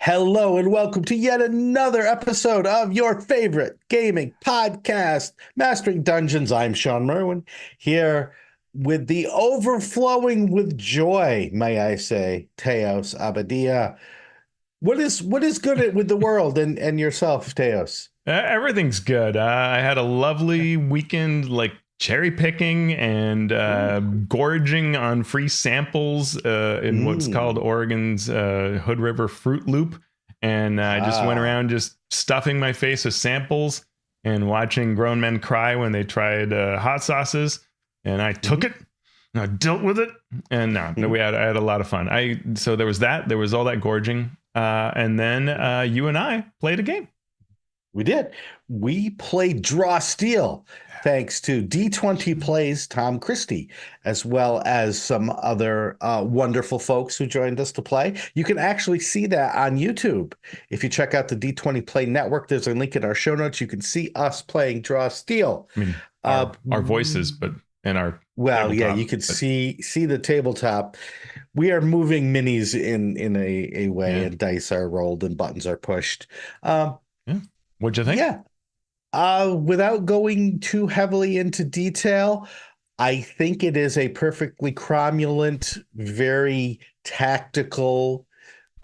Hello and welcome to yet another episode of your favorite gaming podcast, Mastering Dungeons. I'm Shawn Merwin here with the overflowing with joy, may I say, Teos Abadia. What is good with the world and yourself, Teos? Everything's good. I had a lovely weekend, like cherry picking and Ooh. gorging on free samples in what's called Mm. Oregon's Hood River Fruit Loop. And I just went Ah. around just stuffing my face with samples and watching grown men cry when they tried hot sauces. And I took Mhm. it and I dealt with it. And Mhm. I had a lot of fun. So there was that. There was all that gorging. And then you and I played a game. We did. We played Draw Steel thanks to D20 Plays Tom Christie, as well as some other wonderful folks who joined us to play. You can actually see that on YouTube. If you check out the D20 Play Network, there's a link in our show notes. You can see us playing Draw Steel. I mean, Uh, our voices, but and our well, yeah, you tabletop. can But see the tabletop. We are moving minis in a way, yeah, and dice are rolled and buttons are pushed. Um, yeah. What'd you think? yeah, without going too heavily into detail, I think it is a perfectly cromulent, very tactical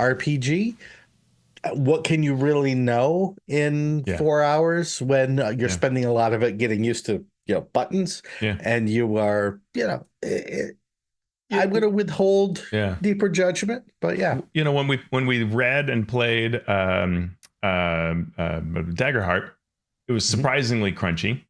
RPG. What can you really know in Yeah, 4 hours when you're yeah, spending a lot of it getting used to, buttons, yeah, and you are, yeah, I'm going to withhold yeah. deeper judgment, but yeah. When we read and played Daggerheart, it was Mhm. surprisingly crunchy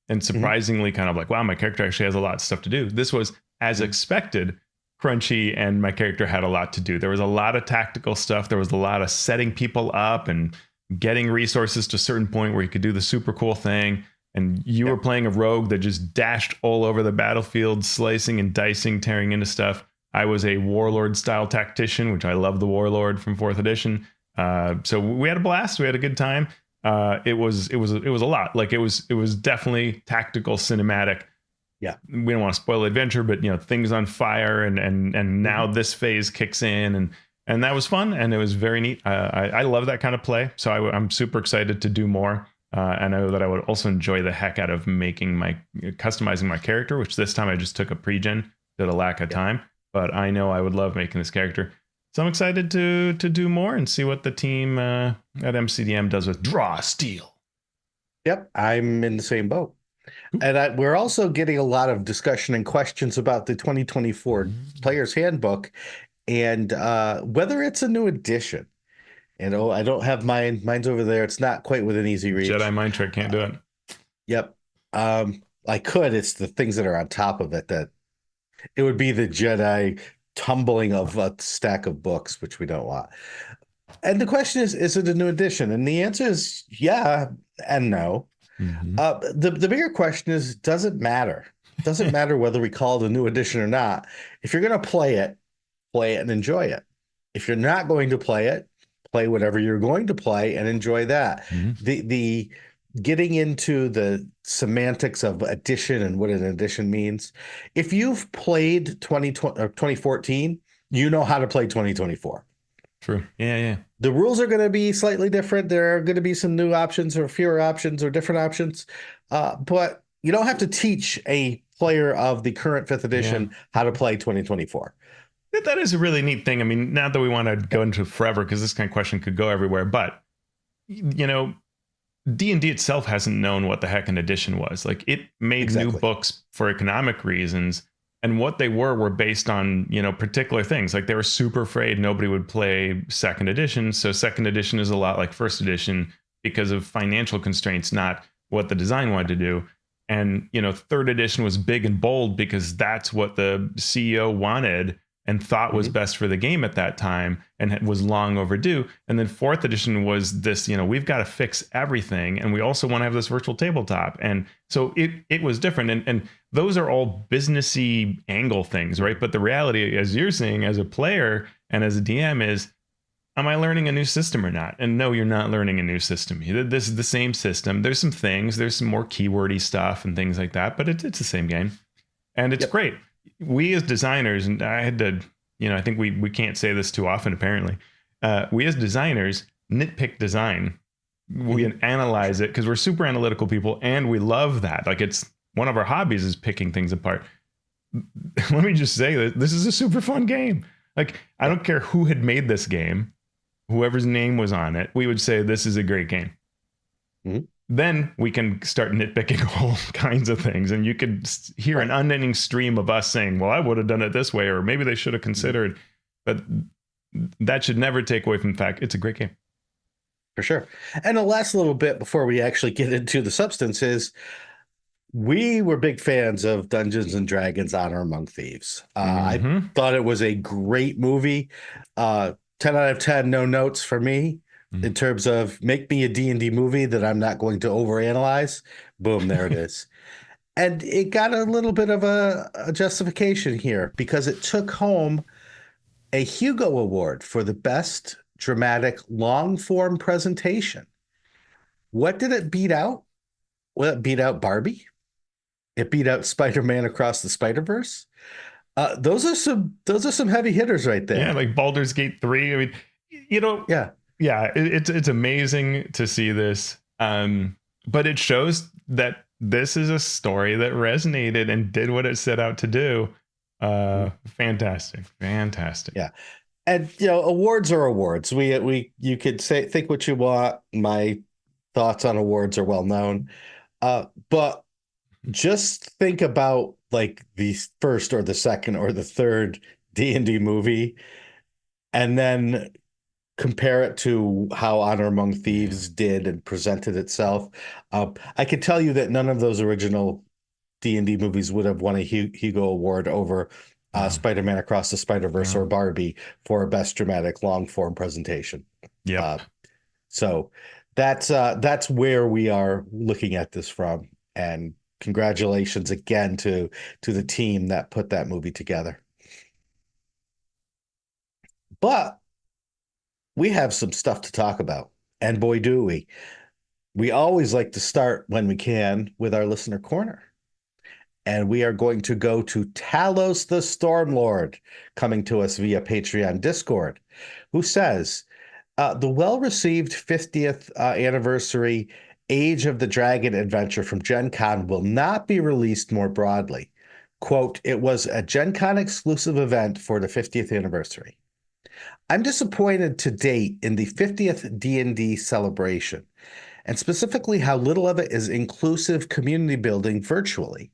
and Mhm. surprisingly kind of like, wow, my character actually has a lot of stuff to do. This was as Mhm. expected crunchy, and my character had a lot to do. There was a lot of tactical stuff. There was a lot of setting people up and getting resources to a certain point where you could do the super cool thing. And you were Yep. playing a rogue that just dashed all over the battlefield, slicing and dicing, tearing into stuff. I was a warlord style tactician, which I love the warlord from fourth edition. So we had a blast. We had a good time. It was a lot. Like it was definitely tactical, cinematic. Yeah. We don't want to spoil the adventure, but things on fire, and now Mhm. this phase kicks in, and that was fun, and it was very neat. I love that kind of play, so I'm super excited to do more. I know that I would also enjoy the heck out of customizing my character, which this time I just took a pre-gen due to lack of Yep. time. But I know I would love making this character, so I'm excited to do more and see what the team at MCDM does with Draw Steel. Yep. I'm in the same boat. And we're also getting a lot of discussion and questions about the 2024 Player's Handbook and whether it's a new edition. I don't have mine. Mine's over there. It's not quite within easy Jedi reach. mind trick can't do Uh, it. yep. I could. It's the things that are on top of it that it would be the Jedi tumbling of a stack of books, which we don't want. And the question is it a new edition? And the answer is yeah and no. Mm-hmm. The bigger question is, does it matter? Does it matter whether we call it a new edition or not? If you're going to play it and enjoy it. If you're not going to play whatever you're going to play and enjoy that. Mm-hmm. The getting into the semantics of edition and what an edition means. If you've played 2020 or 2014, you know how to play 2024. True. Yeah, yeah. The rules are going to be slightly different. There are going to be some new options or fewer options or different options. But you don't have to teach a player of the current fifth Yeah. edition how to play 2024. That is a really neat thing. I mean, not that we want to go into forever because this kind of question could go everywhere, but you know, D&D itself hasn't known what the heck an edition was. Like it made new Exactly. books for economic reasons, and what they were based on, particular things. Like they were super afraid nobody would play second edition, so second edition is a lot like first edition because of financial constraints, not what the design wanted to do. And third edition was big and bold because that's what the CEO wanted and thought was Mhm. best for the game at that time and was long overdue. And then fourth edition was this, we've got to fix everything. And we also want to have this virtual tabletop. And so it was different. And those are all businessy angle things, right? But the reality, as you're saying, as a player and as a DM is, am I learning a new system or not? And no, you're not learning a new system. This is the same system. There's some more keywordy stuff and things like that, but it's the same game. And it's Yep. great. We as designers, and I had to, I think we can't say this too often apparently, we as designers nitpick design. We analyze it because we're super analytical people, and we love that. Like, it's one of our hobbies is picking things apart. Let me just say that this is a super fun game. Like, I don't care who had made this game, whoever's name was on it, we would say this is a great game. Mm-hmm. Then we can start nitpicking all kinds of things, and you could hear an unending stream of us saying, well, I would have done it this way, or maybe they should have considered. But that should never take away from the fact it's a great game. For sure. And the last little bit before we actually get into the substance is we were big fans of Dungeons and Dragons Honor Among Thieves. I thought it was a great movie. 10 out of 10, no notes for me in terms of make me a D&D movie that I'm not going to overanalyze. Boom, there it is. And it got a little bit of a justification here because it took home a Hugo Award for the best dramatic long-form presentation. What did it beat out? Well, it beat out Barbie. It beat out Spider-Man Across the Spider-Verse. Those are some heavy hitters right there. Yeah, like Baldur's Gate 3. I mean, it's amazing to see this. But it shows that this is a story that resonated and did what it set out to do. Fantastic. Yeah. And awards are awards. You could think what you want. My thoughts on awards are well known. But just think about like the first or the second or the third D&D movie and then compare it to how Honor Among Thieves did and presented itself. I can tell you that none of those original D&D movies would have won a Hugo Award over Spider-Man Across the Spider-Verse or Barbie for a best dramatic long-form presentation. Yeah. So that's where we are looking at this from. And congratulations again to the team that put that movie together. But we have some stuff to talk about. And boy, do we. We always like to start when we can with our listener corner. And we are going to go to Talos the Stormlord, coming to us via Patreon Discord, who says, the well-received 50th anniversary Age of the Dragon adventure from Gen Con will not be released more broadly. Quote, it was a Gen Con exclusive event for the 50th anniversary. I'm disappointed to date in the 50th D&D celebration, and specifically how little of it is inclusive community building virtually.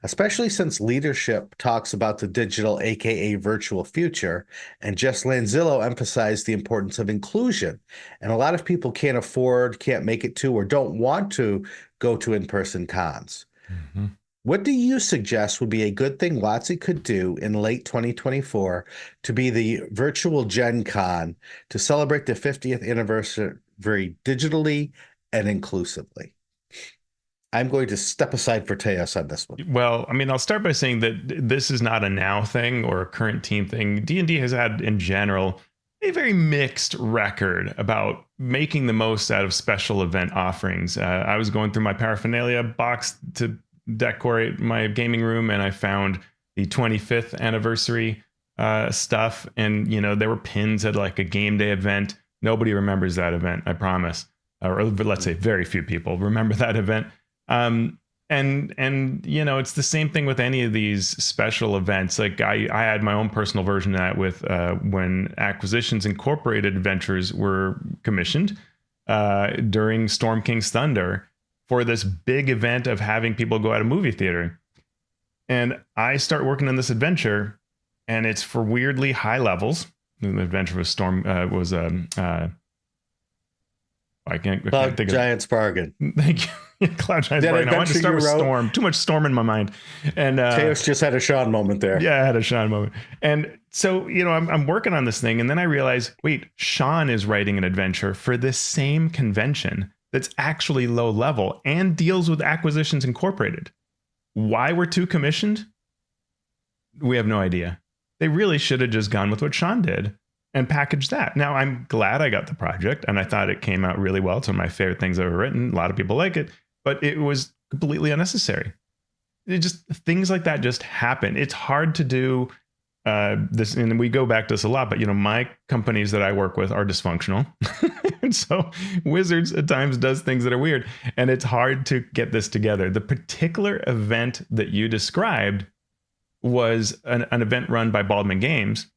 Especially since leadership talks about the digital, aka virtual future, and Jess Lanzillo emphasized the importance of inclusion. And a lot of people can't afford, can't make it to, or don't want to go to in-person cons. Mm-hmm. What do you suggest would be a good thing WotC could do in late 2024 to be the virtual Gen Con to celebrate the 50th anniversary digitally and inclusively? I'm going to step aside for Teos on this one. Well, I mean, I'll start by saying that this is not a now thing or a current team thing. D&D has had, in general, a very mixed record about making the most out of special event offerings. I was going through my paraphernalia box to decorate my gaming room, and I found the 25th anniversary stuff. And, there were pins at like a game day event. Nobody remembers that event, I promise. Or let's say very few people remember that event. And it's the same thing with any of these special events. Like I had my own personal version of that with when Acquisitions Incorporated adventures were commissioned during Storm King's Thunder for this big event of having people go out of movie theater. And I start working on this adventure, and it's for weirdly high levels. The adventure was I can't think of Giant's Bargain. Thank you. Cloud Giant's Bargain. I wanted to start with Storm. Too much Storm in my mind. And Teos just had a Shawn moment there. Yeah, I had a Shawn moment. And so, I'm working on this thing, and then I realize, wait, Shawn is writing an adventure for this same convention that's actually low level and deals with Acquisitions Incorporated. Why were two commissioned? We have no idea. They really should have just gone with what Shawn did and packaged that. Now, I'm glad I got the project, and I thought it came out really well. It's one of my favorite things I've ever written. A lot of people like it, but it was completely unnecessary. Things like that just happen. It's hard to do this, and we go back to this a lot, but my companies that I work with are dysfunctional. And so Wizards at times does things that are weird, and it's hard to get this together. The particular event that you described was an event run by Baldwin Games.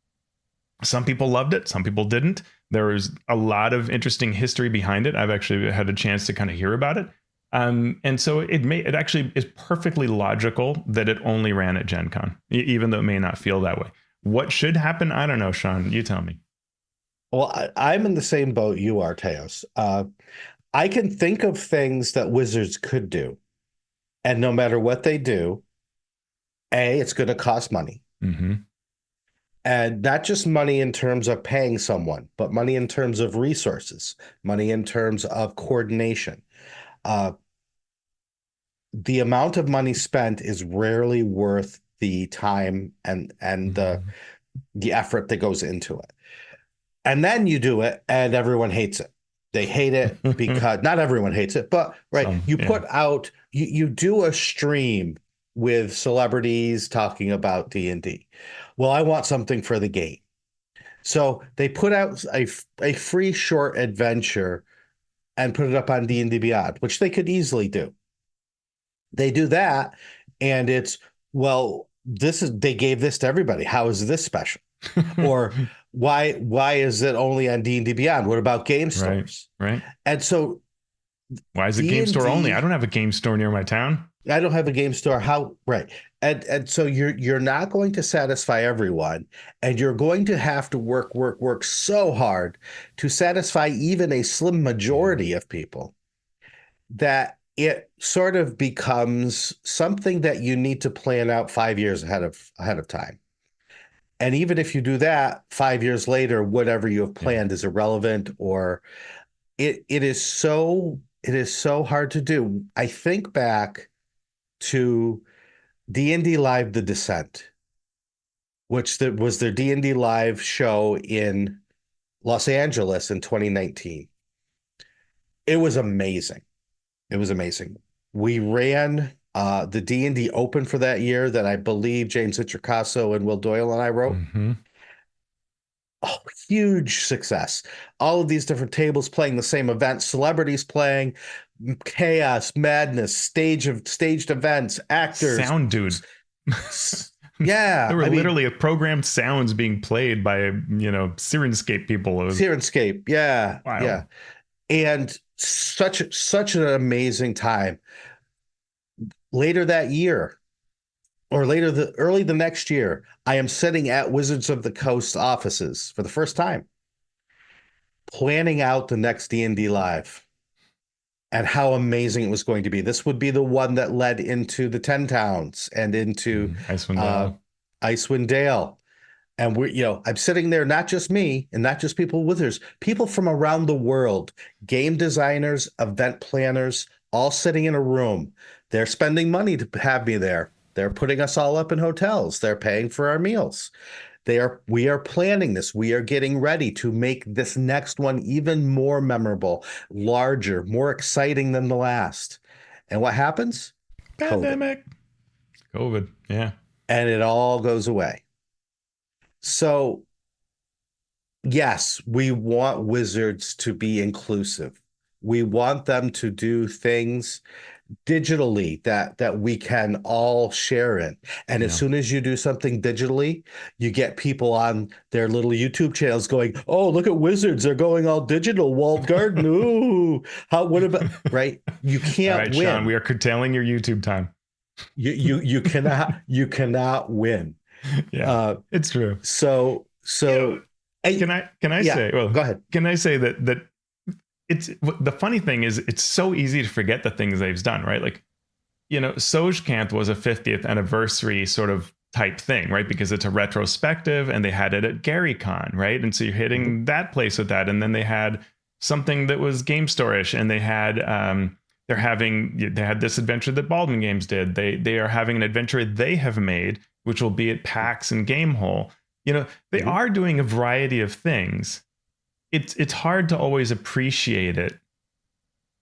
Some people loved it, some people didn't. There was a lot of interesting history behind it. I've actually had a chance to kind of hear about it. And so it actually is perfectly logical that it only ran at Gen Con, even though it may not feel that way. What should happen? I don't know, Shawn. You tell me. Well, I'm in the same boat you are, Teos. I can think of things that Wizards could do, and no matter what they do, it's going to cost money. Mm-hmm. And not just money in terms of paying someone, but money in terms of resources, money in terms of coordination. The amount of money spent is rarely worth the time and Mm-hmm. the effort that goes into it. And then you do it and everyone hates it. They hate it because not everyone hates it, but you put out, you do a stream with celebrities talking about D&D. Well, I want something for the game. So they put out a free short adventure and put it up on D&D Beyond, which they could easily do. They do that, and it's, well, they gave this to everybody. How is this special? Or why is it only on D&D Beyond? What about game stores? Right. And so why is it game store only? I don't have a game store near my town. I don't have a game store. How? Right. And so you're not going to satisfy everyone, and you're going to have to work so hard to satisfy even a slim majority of people that it sort of becomes something that you need to plan out 5 years ahead of time. And even if you do that, 5 years later, whatever you have planned is irrelevant, or it is so hard to do. I think back to D&D Live: The Descent, which was their D&D Live show in Los Angeles in 2019. It was amazing. It was amazing. We ran the D&D Open for that year that I believe James Itricasso and Will Doyle and I wrote. Mm-hmm. Oh, huge success. All of these different tables playing the same event, celebrities playing, chaos, madness, staged events, actors. Sound dude. Yeah. There were literally programmed sounds being played by, Sirenscape people. Sirenscape. Yeah. Wild. Yeah. And such an amazing time. Later that year, or early the next year, I am sitting at Wizards of the Coast offices for the first time, planning out the next D&D Live and how amazing it was going to be. This would be the one that led into the 10 Towns and into Icewind Dale. And I'm sitting there, not just me and not just people with Wizards, people from around the world, game designers, event planners, all sitting in a room. They're spending money to have me there. They're putting us all up in hotels. They're paying for our meals. We are planning this. We are getting ready to make this next one even more memorable, larger, more exciting than the last. And what happens? Pandemic. COVID. Yeah. And it all goes away. So, yes, we want Wizards to be inclusive. We want them to do things digitally that we can all share in. And as soon as you do something digitally, you get people on their little YouTube channels going, "Oh, look at Wizards. They're going all digital, walled garden. Ooh, what about," right? You can't all right, win. Shawn, we are curtailing your YouTube time. You cannot win. Yeah, it's true. So can I say, well, go ahead. Can I say that it's, the funny thing is, it's so easy to forget the things they've done, right? Like, Sojkanth was a 50th anniversary sort of type thing, right? Because it's a retrospective, and they had it at GaryCon, right? And so you're hitting that place with that. And then they had something that was Game Store-ish, and they had they had this adventure that Baldwin Games did. They are having an adventure they have made, which will be at PAX and Gamehole. They are doing a variety of things. It's hard to always appreciate it.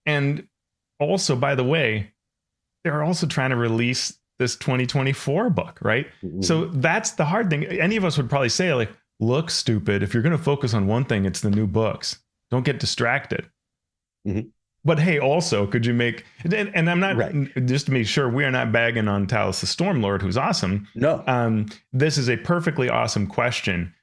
And also, by the way, they're also trying to release this 2024 book, right? Mhm. So that's the hard thing. Any of us would probably say, like, look, stupid. If you're going to focus on one thing, it's the new books. Don't get distracted. Mhm. But hey, also, could you make, and I'm not, Right. just to be sure, we are not bagging on Talos the Stormlord, who's awesome. No. This is a perfectly awesome question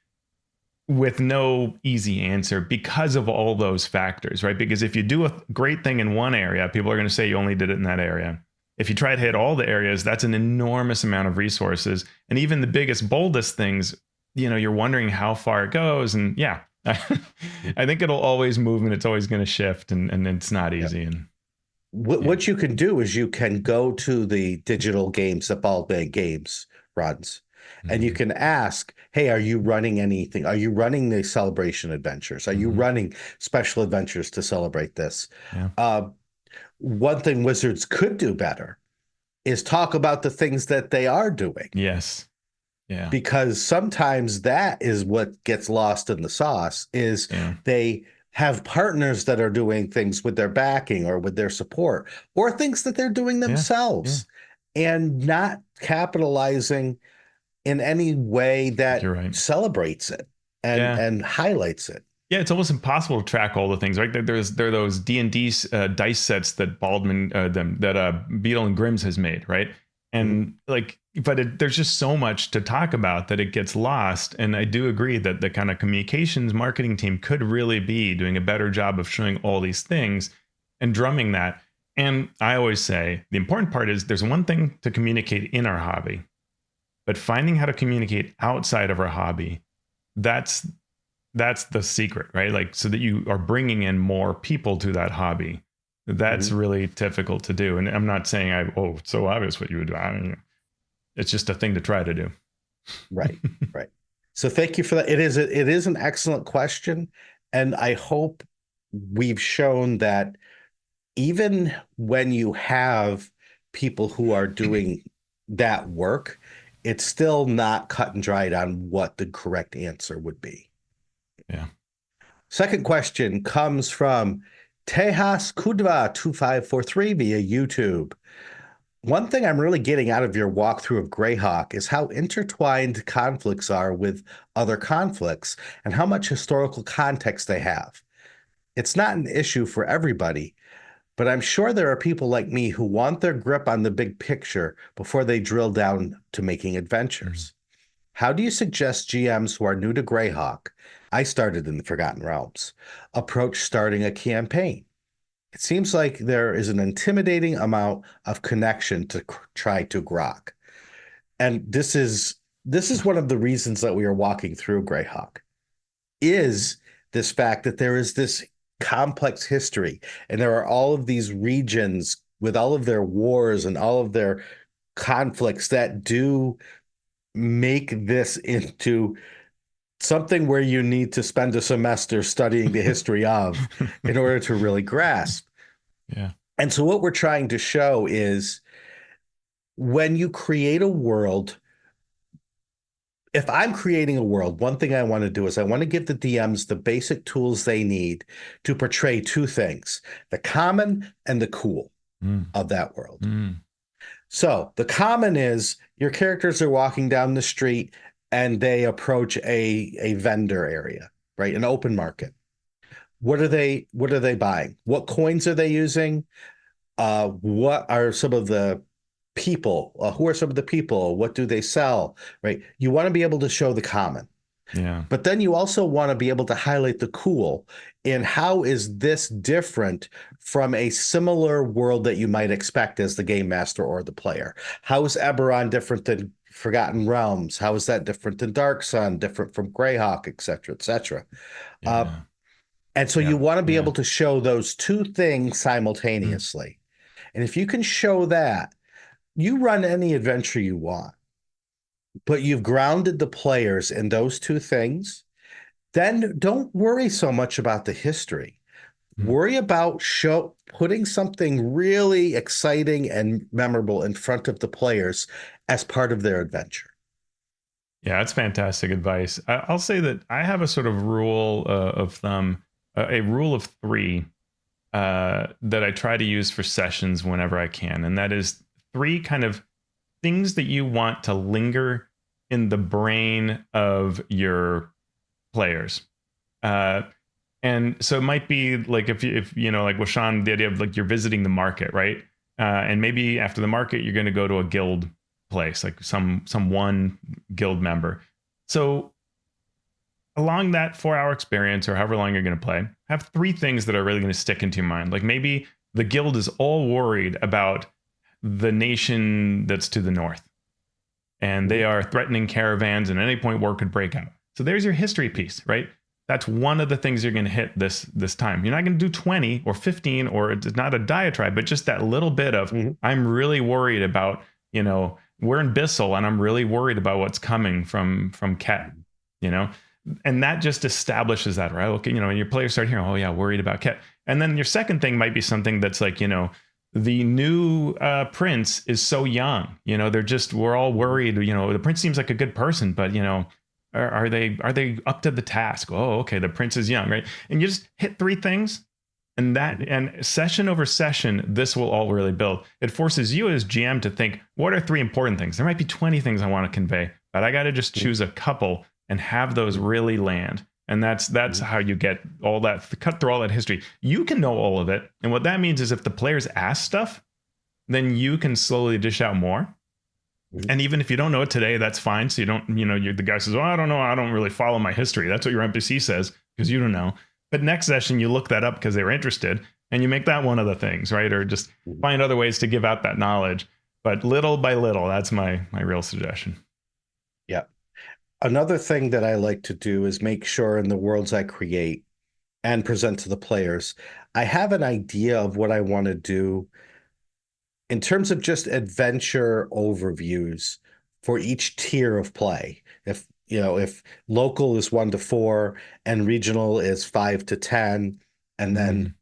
with no easy answer because of all those factors, right? Because if you do a great thing in one area, people are going to say you only did it in that area. If you try to hit all the areas, that's an enormous amount of resources. And even the biggest, boldest things, you're wondering how far it goes. And yeah, I think it'll always move and it's always going to shift, and it's not easy. And What you can do is you can go to the digital games that Bald Games runs, and you can ask, hey, are you running anything? Are you running the celebration adventures? Are you running special adventures to celebrate this? Yeah. One thing Wizards could do better is talk about the things that they are doing. Yes. Yeah. Because sometimes that is what gets lost in the sauce is they have partners that are doing things with their backing or with their support or things that they're doing themselves and not capitalizing in any way that celebrates it and highlights it. Yeah, it's almost impossible to track all the things, right? There are those D&D dice sets that Beetle and Grimm's has made, right? And there's just so much to talk about that it gets lost. And I do agree that the kind of communications marketing team could really be doing a better job of showing all these things and drumming that. And I always say the important part is there's one thing to communicate in our hobby, but finding how to communicate outside of our hobby, that's the secret, right? Like, so that you are bringing in more people to that hobby. That's really difficult to do. And I'm not saying it's so obvious what you would do. I mean, it's just a thing to try to do. Right. So thank you for that. It is an excellent question. And I hope we've shown that even when you have people who are doing that work, it's still not cut and dried on what the correct answer would be. Yeah. Second question comes from Tejas Kudva 2543 via YouTube. One thing I'm really getting out of your walkthrough of Greyhawk is how intertwined conflicts are with other conflicts and how much historical context they have. It's not an issue for everybody, but I'm sure there are people like me who want their grip on the big picture before they drill down to making adventures. How do you suggest GMs who are new to Greyhawk, I started in the Forgotten Realms, approach starting a campaign? It seems like there is an intimidating amount of connection to try to grok. And this is one of the reasons that we are walking through Greyhawk, is this fact that there is this complex history and there are all of these regions with all of their wars and all of their conflicts that do make this into something where you need to spend a semester studying the history of in order to really grasp. Yeah. And so what we're trying to show is when you create a world, if I'm creating a world, one thing I want to do is I want to give the DMs the basic tools they need to portray two things, the common and the cool of that world. So the common is your characters are walking down the street and they approach a vendor area, right? An open market. What are they buying? What coins are they using? What are some of the people? Who are some of the people? What do they sell? Right? You want to be able to show the common. Yeah. But then you also want to be able to highlight the cool in how is this different from a similar world that you might expect as the game master or the player? How is Eberron different than Forgotten Realms? How is that different than Dark Sun, different from Greyhawk, et cetera, et cetera? Yeah. And so you want to be able to show those two things simultaneously. And if you can show that, you run any adventure you want, but you've grounded the players in those two things, then don't worry so much about the history. Worry about putting something really exciting and memorable in front of the players as part of their adventure. Yeah, that's fantastic advice. I'll say that I have a sort of rule of thumb, a rule of three that I try to use for sessions whenever I can. And that is three kind of things that you want to linger in the brain of your players. And so it might be like if you know, like with Shawn, the idea of like you're visiting the market, right? And maybe after the market, you're going to go to a guild place, like some one guild member. So along that 4-hour experience or however long you're going to play, have 3 things that are really going to stick into your mind. Like maybe the guild is all worried about the nation that's to the north, and they are threatening caravans, and at any point war could break out. So there's your history piece, right? That's one of the things you're going to hit this time. You're not going to do 20 or 15, or it's not a diatribe, but just that little bit of, I'm really worried about, you know, we're in Bissell and I'm really worried about what's coming from Ket, you know, and that just establishes that, right? Okay, you know, and your players start hearing, oh yeah, worried about Ket. And then your second thing might be something that's like, you know, the new prince is so young, you know, we're all worried, you know, the prince seems like a good person, but you know, are they up to the task? Oh, okay, the prince is young, right? And you just hit 3 things, and session over session, this will all really build. It forces you as GM to think, what are 3 important things? There might be 20 things I want to convey, but I got to just choose a couple and have those really land. And that's how you get all that, cut through all that history. You can know all of it. And what that means is if the players ask stuff, then you can slowly dish out more. And even if you don't know it today, that's fine. So you don't, you know, the guy says, well, I don't know. I don't really follow my history. That's what your NPC says, because you don't know. But next session, you look that up because they were interested, and you make that one of the things, right? Or just find other ways to give out that knowledge. But little by little, that's my real suggestion. Yeah. Another thing that I like to do is make sure in the worlds I create and present to the players, I have an idea of what I want to do in terms of just adventure overviews for each tier of play. If, you know, if local is 1 to 4 and regional is 5 to 10, and then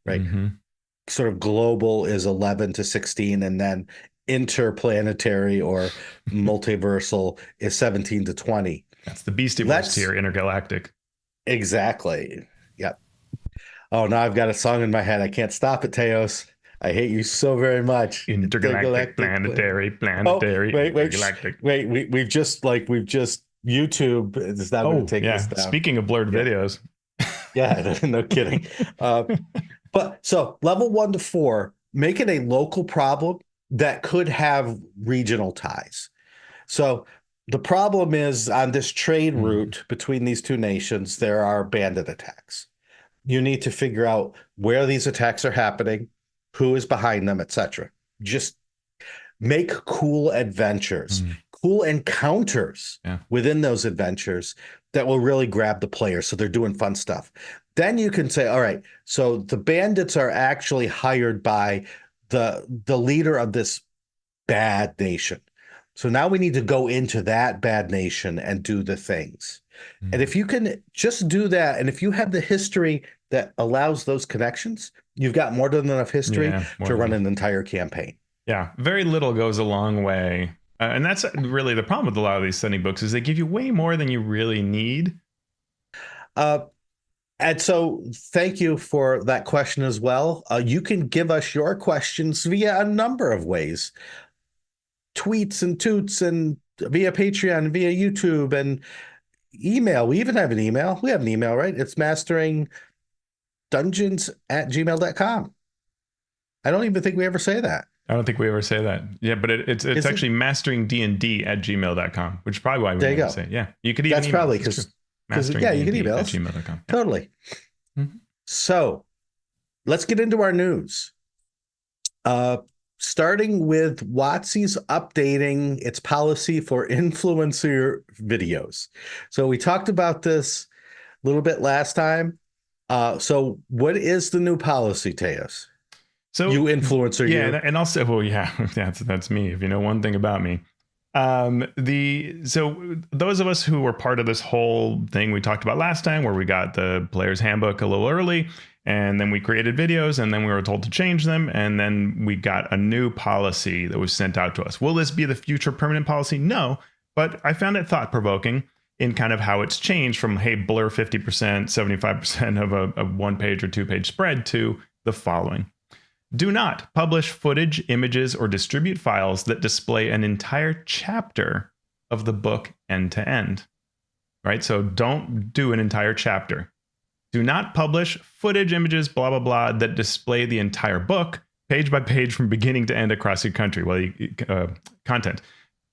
sort of global is 11 to 16, and then interplanetary or multiversal is 17 to 20. That's the Beastie Boys tier, intergalactic. Exactly. Yep. Oh, now I've got a song in my head. I can't stop it, Teos. I hate you so very much. Intergalactic, planetary, intergalactic. Wait, we've just YouTube is now going to take this down. Speaking of blurred videos. Yeah, no kidding. But so level 1 to 4, make it a local problem that could have regional ties. So the problem is on this trade route between these 2 nations, there are bandit attacks. You need to figure out where these attacks are happening, who is behind them, etc. Just make cool adventures, cool encounters within those adventures that will really grab the player. So they're doing fun stuff. Then you can say, all right, so the bandits are actually hired by the leader of this bad nation. So now we need to go into that bad nation and do the things. And if you can just do that, and if you have the history that allows those connections, you've got more than enough history to run an entire campaign. Yeah, very little goes a long way. And that's really the problem with a lot of these setting books is they give you way more than you really need. And so thank you for that question as well. You can give us your questions via a number of ways. Tweets and toots and via Patreon, via YouTube, and email. We even have an email. We have an email, right? It's masteringdungeons@gmail.com. I don't even think we ever say that. I don't think we ever say that. Yeah, but it's actually masteringdnd@gmail.com, which is probably why we never say it. Yeah, you could even That's email. Probably because you can email us. @gmail.com. Totally. So let's get into our news. Starting with WotC's updating its policy for influencer videos. So we talked about this a little bit last time. So what is the new policy, Teos? So you influencer, yeah, and also, well, yeah, that's me. If you know one thing about me, so those of us who were part of this whole thing we talked about last time, where we got the player's handbook a little early, and then we created videos, and then we were told to change them, and then we got a new policy that was sent out to us. Will this be the future permanent policy? No, but I found it thought-provoking in kind of how it's changed from, hey, blur 50%, 75% of a 1-page or 2-page spread to the following. Do not publish footage, images, or distribute files that display an entire chapter of the book end to end. Right? So don't do an entire chapter. Do not publish footage, images, blah, blah, blah, that display the entire book, page by page from beginning to end across your country. Well, content.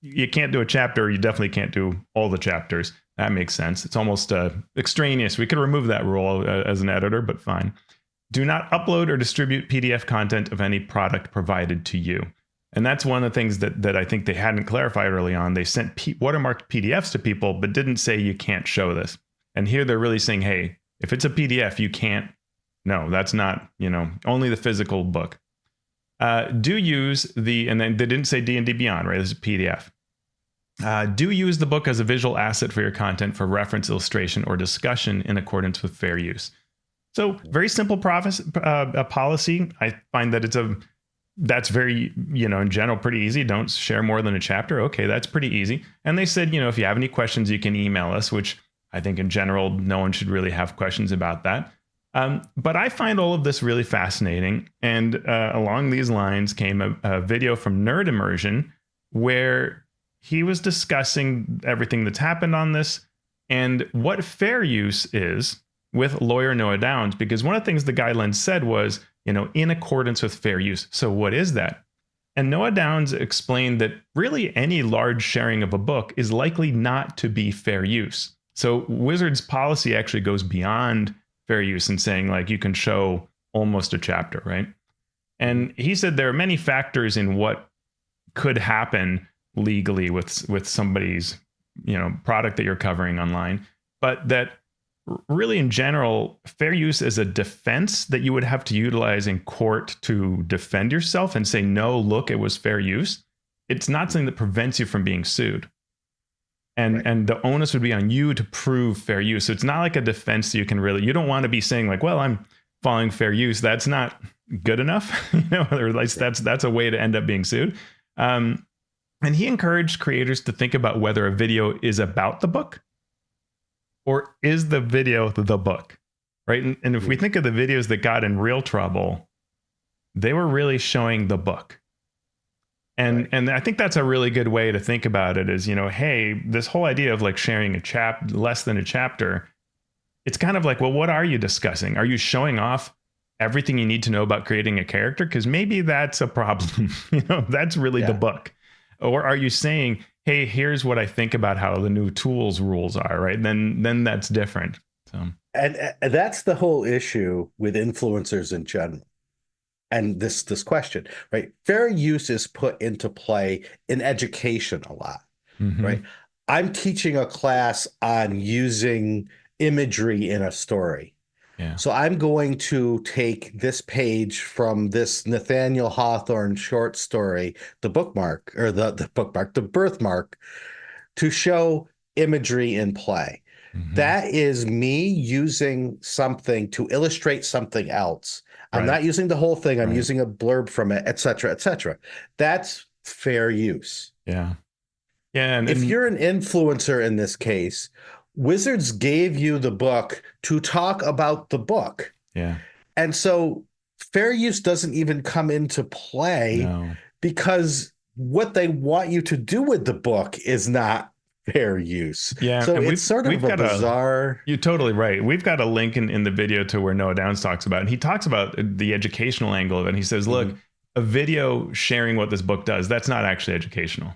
You can't do a chapter. You definitely can't do all the chapters. That makes sense. It's almost extraneous. We could remove that rule as an editor, but fine. Do not upload or distribute PDF content of any product provided to you. And that's one of the things that I think they hadn't clarified early on. They sent watermarked PDFs to people, but didn't say you can't show this. And here they're really saying, hey, if it's a PDF, you can't. No, that's not, only the physical book. Do use and then they didn't say D&D Beyond, right? This is a PDF. Do use the book as a visual asset for your content for reference, illustration, or discussion in accordance with fair use. So very simple policy. I find that that's very, in general, pretty easy. Don't share more than a chapter. Okay, that's pretty easy. And they said, if you have any questions, you can email us, which I think in general, no one should really have questions about that. But I find all of this really fascinating. And along these lines came a video from Nerd Immersion where he was discussing everything that's happened on this and what fair use is with lawyer Noah Downs, because one of the things the guidelines said was, in accordance with fair use. So what is that? And Noah Downs explained that really any large sharing of a book is likely not to be fair use. So Wizards policy actually goes beyond fair use and saying like you can show almost a chapter, right? And he said there are many factors in what could happen legally with somebody's product that you're covering online, but that really in general, fair use is a defense that you would have to utilize in court to defend yourself and say, no, look, it was fair use. It's not something that prevents you from being sued. And the onus would be on you to prove fair use. So it's not like a defense that you don't want to be saying like, well, I'm following fair use. That's not good enough, or at least that's a way to end up being sued. And he encouraged creators to think about whether a video is about the book or is the video the book, right? And if we think of the videos that got in real trouble, they were really showing the book. And I think that's a really good way to think about it is, hey, this whole idea of like sharing less than a chapter, it's kind of like, well, what are you discussing? Are you showing off everything you need to know about creating a character? Because maybe that's a problem. That's really the book. Or are you saying, hey, here's what I think about how the new tools rules are, right? Then that's different. So, and that's the whole issue with influencers in general. And this question, right? Fair use is put into play in education a lot, right? I'm teaching a class on using imagery in a story. Yeah. So I'm going to take this page from this Nathaniel Hawthorne short story, the birthmark, to show imagery in play. That is me using something to illustrate something else. I'm not using the whole thing. I'm using a blurb from it, et cetera, et cetera. That's fair use. Yeah. Yeah. And if you're an influencer in this case, Wizards gave you the book to talk about the book. Yeah. And so fair use doesn't even come into play because what they want you to do with the book is not fair use. Yeah. So it's sort of a bizarre. You're totally right. We've got a link in the video to where Noah Downs talks about it. And he talks about the educational angle of it. And he says, look, a video sharing what this book does, that's not actually educational.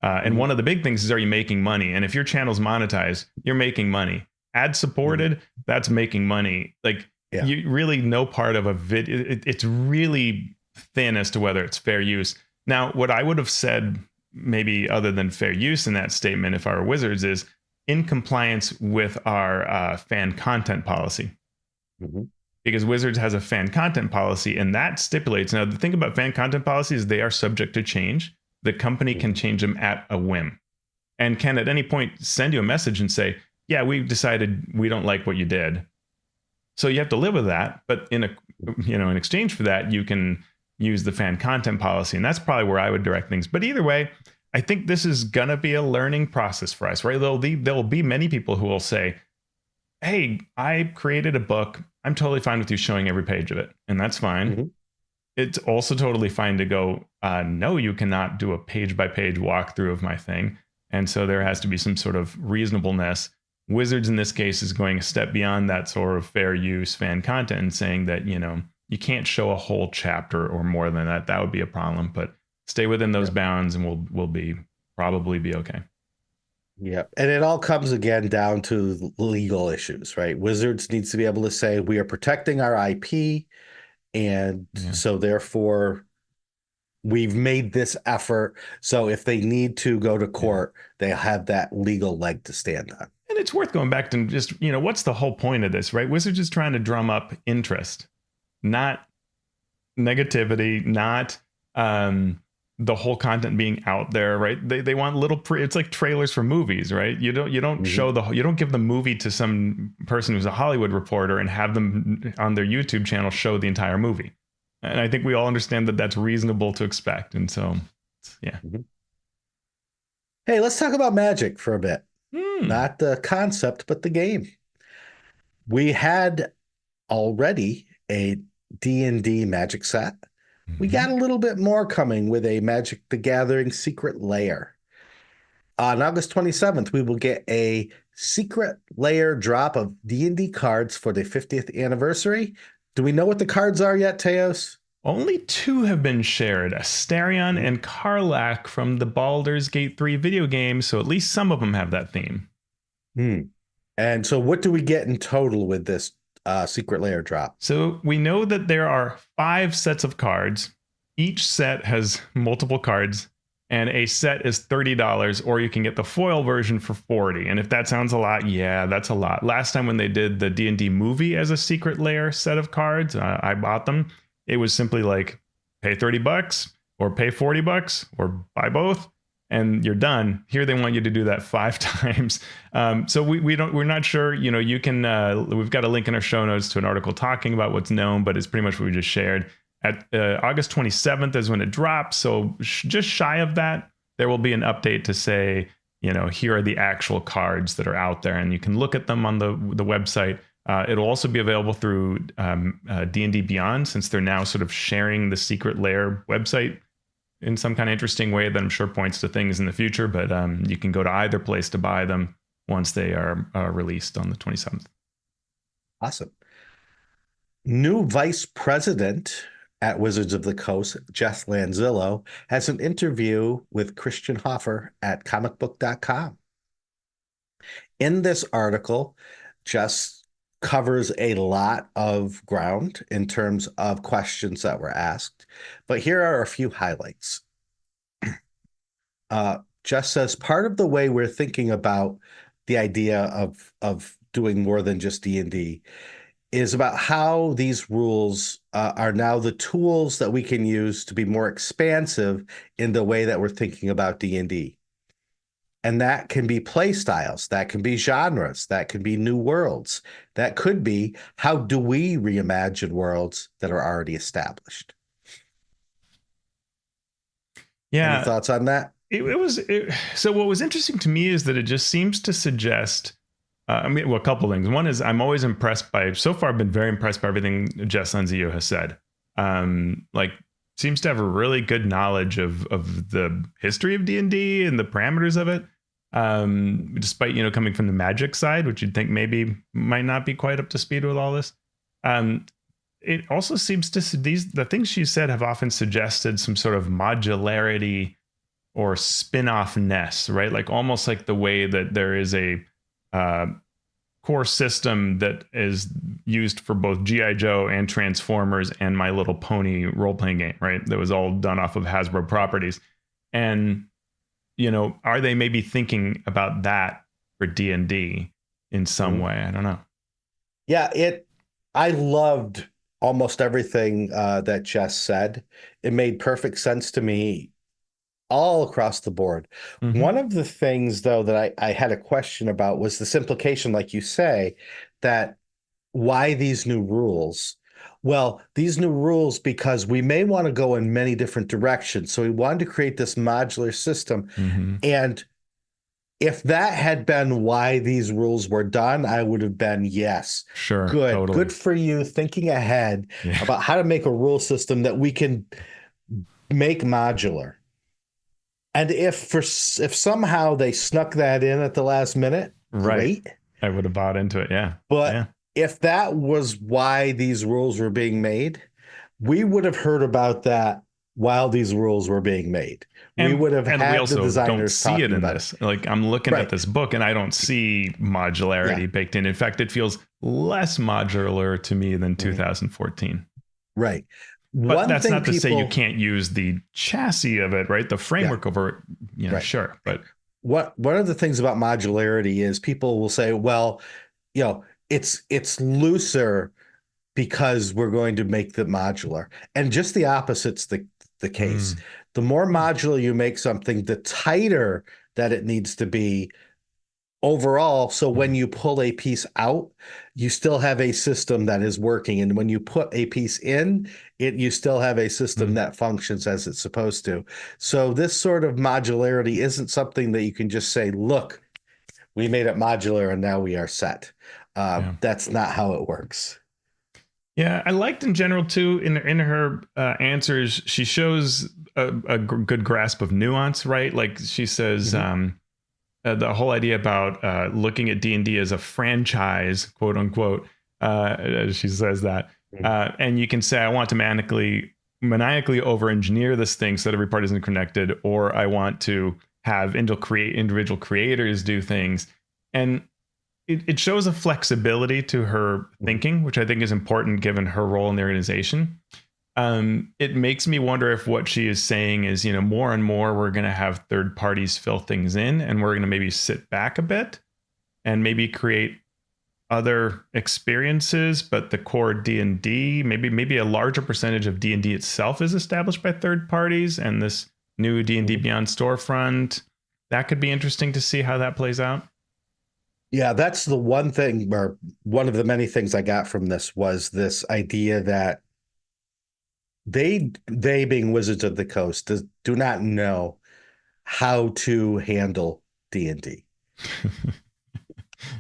And one of the big things is, are you making money? And if your channel's monetized, you're making money. Ad supported, that's making money. Like you really no part of a video. It's really thin as to whether it's fair use. Now, what I would have said, maybe other than fair use in that statement, if I were Wizards, is in compliance with our fan content policy. Because Wizards has a fan content policy, and that stipulates. Now, the thing about fan content policies is they are subject to change. The company can change them at a whim and can at any point send you a message and say, yeah, we've decided we don't like what you did. So you have to live with that. But in exchange for that, you can use the fan content policy. And that's probably where I would direct things. But either way, I think this is going to be a learning process for us, right? There'll be many people who will say, hey, I created a book. I'm totally fine with you showing every page of it. And that's fine. it's also totally fine to go, no, you cannot do a page by page walkthrough of my thing. And so there has to be some sort of reasonableness. Wizards in this case is going a step beyond that sort of fair use fan content and saying that, you can't show a whole chapter or more than that. That would be a problem, but stay within those bounds and we'll probably be okay. Yeah. And it all comes again down to legal issues, right? Wizards needs to be able to say, we are protecting our IP. And so therefore we've made this effort. So if they need to go to court, they have that legal leg to stand on. And it's worth going back to just, what's the whole point of this, right? Wizards is trying to drum up interest, not negativity, not the whole content being out there, right? They want it's like trailers for movies, right? You don't show you don't give the movie to some person who's a Hollywood reporter and have them on their YouTube channel show the entire movie. And I think we all understand that that's reasonable to expect. And so, yeah. Hey, let's talk about Magic for a bit. Not the concept, but the game. We had already a D&D Magic set. We got a little bit more coming with a Magic the Gathering Secret Lair. On August 27th, we will get a Secret Lair drop of D&D cards for the 50th anniversary. Do we know what the cards are yet, Teos? Only 2 have been shared, Astarion and Karlach from the Baldur's Gate 3 video game, so at least some of them have that theme. And so what do we get in total with this Secret Lair drop? So we know that there are 5 sets of cards. Each set has multiple cards, and a set is $30, or you can get the foil version for $40. And if that sounds a lot, yeah, that's a lot. Last time when they did the D&D movie as a Secret Lair set of cards, I bought them. It was simply like pay $30 or pay $40 or buy both, and you're done. Here they want you to do that 5 times. So we're not sure. You can. We've got a link in our show notes to an article talking about what's known, but it's pretty much what we just shared. At August 27th is when it drops. So just shy of that, there will be an update to say, here are the actual cards that are out there, and you can look at them on the website. It'll also be available through D&D Beyond, since they're now sort of sharing the Secret Lair website in some kind of interesting way that I'm sure points to things in the future. But you can go to either place to buy them once they are released on the 27th. Awesome. New vice president at Wizards of the Coast, Jess Lanzillo, has an interview with Christian Hoffer at comicbook.com. In this article, Jess covers a lot of ground in terms of questions that were asked, but here are a few highlights. Jess says part of the way we're thinking about the idea of doing more than just D&D is about how these rules are now the tools that we can use to be more expansive in the way that we're thinking about D&D. And that can be play styles, that can be genres, that can be new worlds, that could be how do we reimagine worlds that are already established. Yeah. Any thoughts on that? So what was interesting to me is that it just seems to suggest, a couple things. One is I'm always impressed so far I've been very impressed by everything Jess Lanzillo has said. Seems to have a really good knowledge of the history of D&D and the parameters of it, despite coming from the magic side, which you'd think maybe might not be quite up to speed with all this. It also seems the things she said have often suggested some sort of modularity or spin-off-ness, right? Like almost like the way that there is a core system that is used for both G.I. Joe and Transformers and My Little Pony role-playing game, right? That was all done off of Hasbro properties. And, are they maybe thinking about that for D&D in some way? I don't know. Yeah, I loved almost everything that Jess said. It made perfect sense to me all across the board. One of the things, though, that I had a question about was this implication, like you say, that why these new rules? Well, these new rules, because we may want to go in many different directions. So we wanted to create this modular system. And if that had been why these rules were done, I would have been yes. Sure. Good. Totally. Good for you thinking ahead Yeah. about how to make a rule system that we can make modular. And if somehow they snuck that in at the last minute, Right. great. I would have bought into it. Yeah. But Yeah. if that was why these rules were being made, we would have heard about that while these rules were being made. We would have and we had the also don't designers see it talking in about this. it. Like I'm looking Right. at this book and I don't see modularity Yeah. baked in. In fact, it feels less modular to me than 2014. Right. But One that's thing not to say you people, can't use the chassis of it, right? The framework over it, Right. sure. But one of the things about modularity is people will say, well, it's looser because we're going to make the modular. And just the opposite's the case. The more modular you make something, the tighter that it needs to be overall. So when you pull a piece out, you still have a system that is working. And when you put a piece in, you still have a system that functions as it's supposed to. So this sort of modularity isn't something that you can just say, look, we made it modular and now we are set. That's not how it works. Yeah, I liked in general too. In her answers, she shows a good grasp of nuance, right? Like she says, the whole idea about looking at D&D as a franchise, quote unquote. She says that, and you can say, I want to maniacally over-engineer this thing so that every part isn't connected, or I want to have individual creators do things, and it shows a flexibility to her thinking, which I think is important given her role in the organization. It makes me wonder if what she is saying is, more and more we're going to have third parties fill things in, and we're going to maybe sit back a bit and maybe create other experiences, but the core D&D, maybe a larger percentage of D&D itself is established by third parties, and this new D&D Beyond storefront, that could be interesting to see how that plays out. Yeah, that's the one thing, or one of the many things I got from this was this idea that they being Wizards of the Coast do not know how to handle D&D.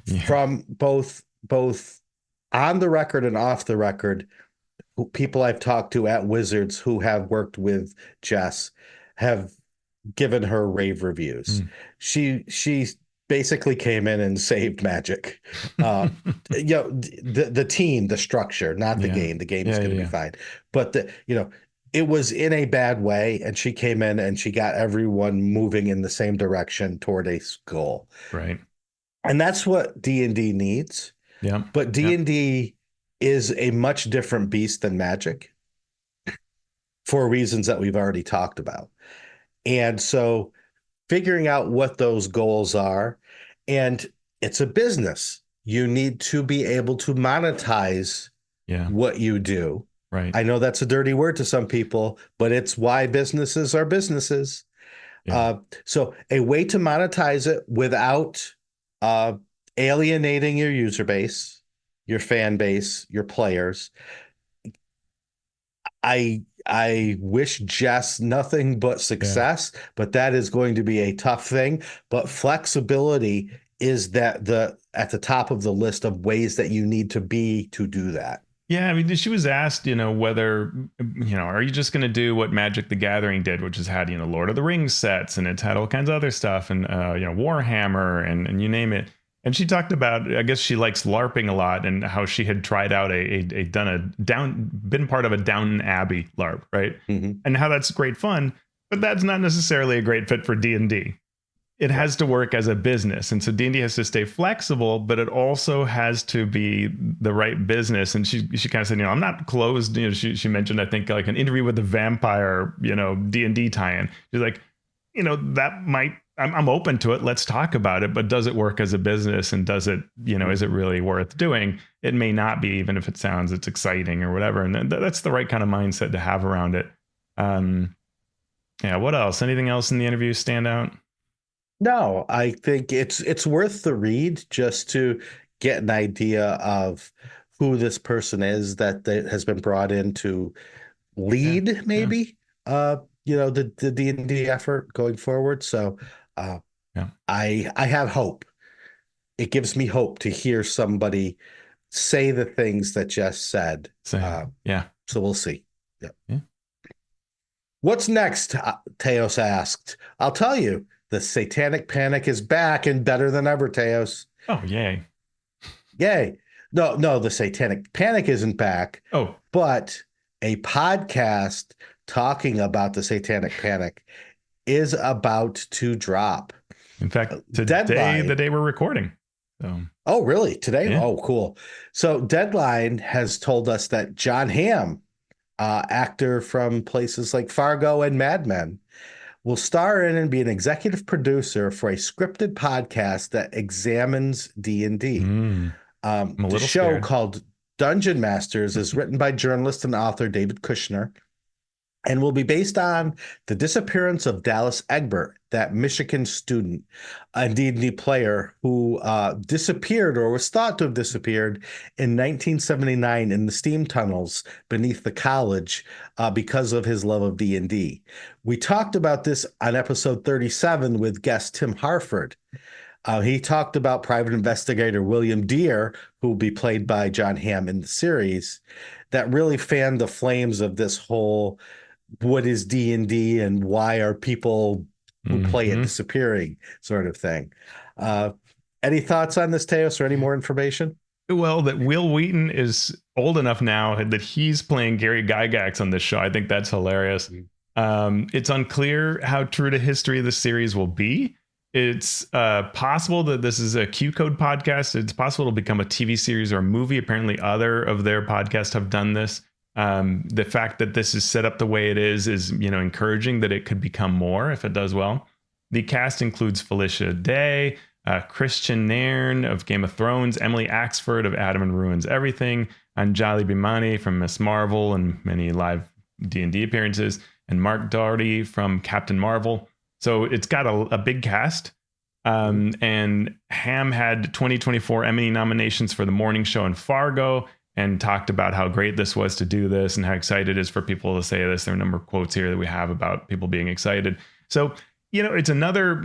Yeah. From both on the record and off the record, people I've talked to at Wizards who have worked with Jess have given her rave reviews. She basically came in and saved magic. The team, the structure, not the game. The game is going to be fine, but it was in a bad way, and she came in and she got everyone moving in the same direction toward a goal. Right. And that's what D&D needs. Yeah. But D&D is a much different beast than Magic for reasons that we've already talked about. And so figuring out what those goals are, and it's a business. You need to be able to monetize what you do. Right. I know that's a dirty word to some people, but it's why businesses are businesses. So a way to monetize it without alienating your user base, your fan base, your players. I wish Jess nothing but success, but that is going to be a tough thing. But flexibility is at the top of the list of ways that you need to be to do that. Yeah, I mean, she was asked, whether, are you just going to do what Magic the Gathering did, which has had, Lord of the Rings sets, and it's had all kinds of other stuff, and Warhammer, and you name it. And she talked about, I guess she likes LARPing a lot, and how she had tried out been part of a Downton Abbey LARP, right? And how that's great fun, but that's not necessarily a great fit for D&D. It has to work as a business. And so D&D has to stay flexible, but it also has to be the right business. And she kind of said, I'm not closed. She mentioned, I think, like an Interview with the Vampire, D&D tie-in. She's like, that might, I'm open to it. Let's talk about it. But does it work as a business? And does it, is it really worth doing? It may not be, even if it's exciting or whatever. And that's the right kind of mindset to have around it. What else? Anything else in the interview stand out? No, I think it's worth the read just to get an idea of who this person is that has been brought in to lead, maybe, the D&D effort going forward. So Yeah. I have hope. It gives me hope to hear somebody say the things that Jess said. So yeah. So we'll see. Yep. Yeah. What's next? Teos asked. I'll tell you, the Satanic Panic is back and better than ever, Teos. Oh, yay. Yay. No, the Satanic Panic isn't back, Oh, but a podcast talking about the Satanic Panic is about to drop. in fact, today, the Deadline. day we're recording. So, Oh, really? Today? yeah. Oh, cool. So Deadline has told us that John Hamm, actor from places like Fargo and Mad Men, will star in and be an executive producer for a scripted podcast that examines D&D. I'm a The little show scared. called Dungeon Masters is written by journalist and author David Kushner and will be based on the disappearance of Dallas Egbert, that Michigan student and D&D player who disappeared or was thought to have disappeared in 1979 in the steam tunnels beneath the college because of his love of D&D. We talked about this on episode 37 with guest Tim Harford. He talked about private investigator William Deere, who will be played by John Hamm in the series, that really fanned the flames of this whole what is D&D and why are people who play it disappearing sort of thing. Any thoughts on this, Teos, or any more information? Well, that Will Wheaton is old enough now that he's playing Gary Gygax on this show. I think that's hilarious. It's unclear how true to history the series will be. It's possible that this is a Q Code podcast. It's possible it'll become a TV series or a movie. Apparently, other of their podcasts have done this. The fact that this is set up the way it is, encouraging that it could become more if it does well. The cast includes Felicia Day, Christian Nairn of Game of Thrones, Emily Axford of Adam and Ruins Everything, Anjali Bhimani from Miss Marvel and many live D&D appearances, and Mark Doherty from Captain Marvel. So it's got a big cast. And Hamm had 2024 Emmy nominations for The Morning Show and Fargo, and talked about how great this was to do this and how excited it is for people to say this. There are a number of quotes here that we have about people being excited. So, it's another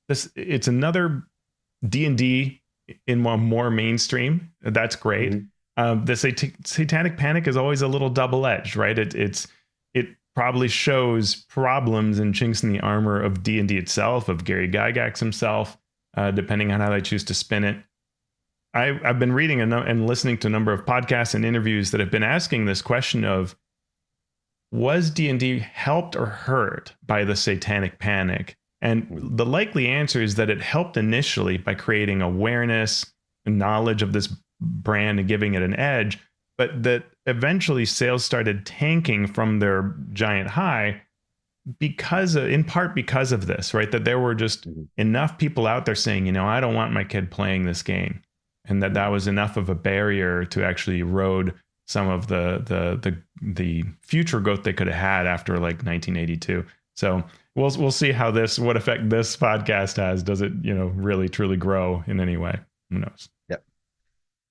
it's another D&D in more mainstream. That's great. The Satanic Panic is always a little double-edged, right? It probably shows problems and chinks in the armor of D&D itself, of Gary Gygax himself, depending on how they choose to spin it. I've been reading and listening to a number of podcasts and interviews that have been asking this question of, was D&D helped or hurt by the Satanic Panic? And the likely answer is that it helped initially by creating awareness and knowledge of this brand and giving it an edge, but that eventually sales started tanking from their giant high in part because of this, right? That there were just enough people out there saying, I don't want my kid playing this game. And that was enough of a barrier to actually erode some of the future growth they could have had after like 1982. So we'll see what effect this podcast has. Does it really truly grow in any way? Who knows?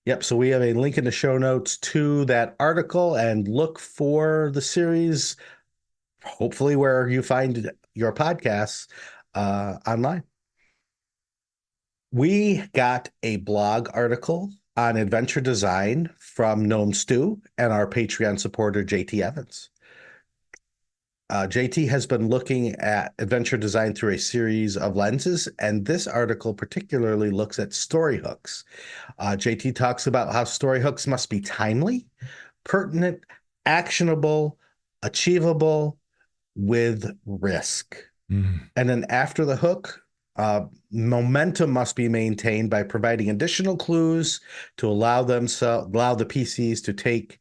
Yep. So we have a link in the show notes to that article, and look for the series, hopefully where you find your podcasts online. We got a blog article on adventure design from Gnome Stew and our Patreon supporter, JT Evans. JT has been looking at adventure design through a series of lenses, and this article particularly looks at story hooks. JT talks about how story hooks must be timely, pertinent, actionable, achievable, with risk. And then after the hook, momentum must be maintained by providing additional clues to allow the PCs to take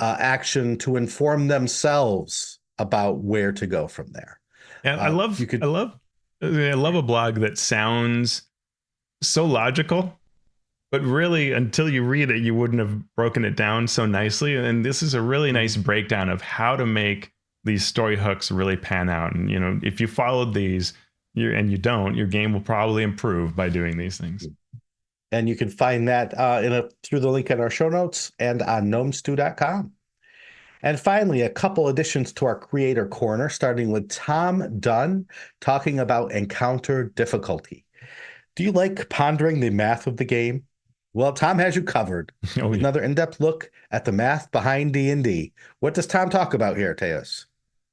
action to inform themselves about where to go from there. And I love a blog that sounds so logical, but really until you read it, you wouldn't have broken it down so nicely. And this is a really nice breakdown of how to make these story hooks really pan out. And if you followed these, your game will probably improve by doing these things. And you can find that through the link in our show notes and on gnomestew.com. And finally, a couple additions to our creator corner, starting with Tom Dunn talking about encounter difficulty. Do you like pondering the math of the game? Well, Tom has you covered. Oh, yeah. Another in-depth look at the math behind D&D. What does Tom talk about here, Teos?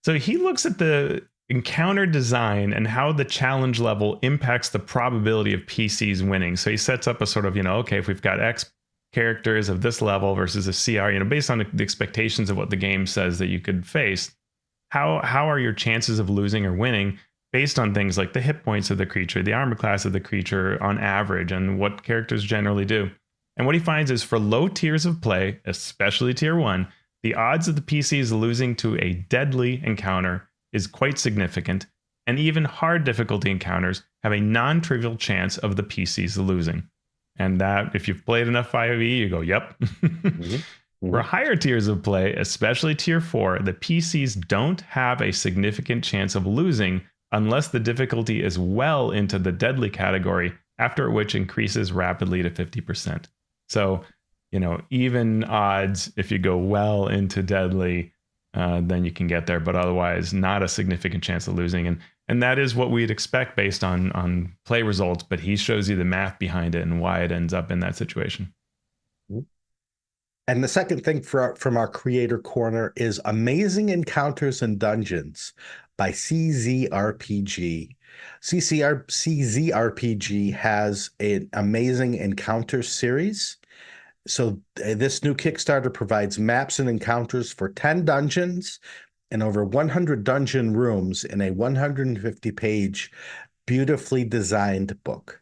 So he looks at the encounter design and how the challenge level impacts the probability of PCs winning. So he sets up a sort of, okay, if we've got X characters of this level versus a CR, based on the expectations of what the game says that you could face, how are your chances of losing or winning based on things like the hit points of the creature, the armor class of the creature on average, and what characters generally do. And what he finds is for low tiers of play, especially tier 1, the odds of the PCs losing to a deadly encounter is quite significant, and even hard difficulty encounters have a non-trivial chance of the PCs losing. And that, if you've played enough 5e, you go, yep. For higher tiers of play, especially tier 4, the PCs don't have a significant chance of losing unless the difficulty is well into the deadly category, after which increases rapidly to 50%. So, even odds, if you go well into deadly, then you can get there, but otherwise not a significant chance of losing. And that is what we'd expect based on play results, but he shows you the math behind it and why it ends up in that situation. And the second thing from our creator corner is Amazing Encounters and Dungeons by CZRPG. CZRPG has an Amazing Encounters series. So this new Kickstarter provides maps and encounters for 10 dungeons and over 100 dungeon rooms in a 150-page, beautifully designed book.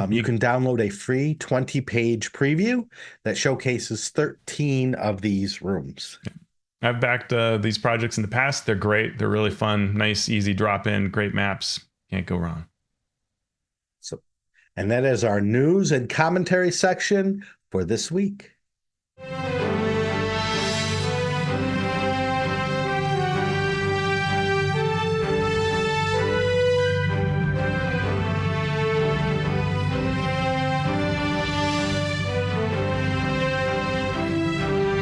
You can download a free 20-page preview that showcases 13 of these rooms. I've backed these projects in the past. They're great. They're really fun, nice, easy drop-in, great maps. Can't go wrong. And that is our news and commentary section for this week.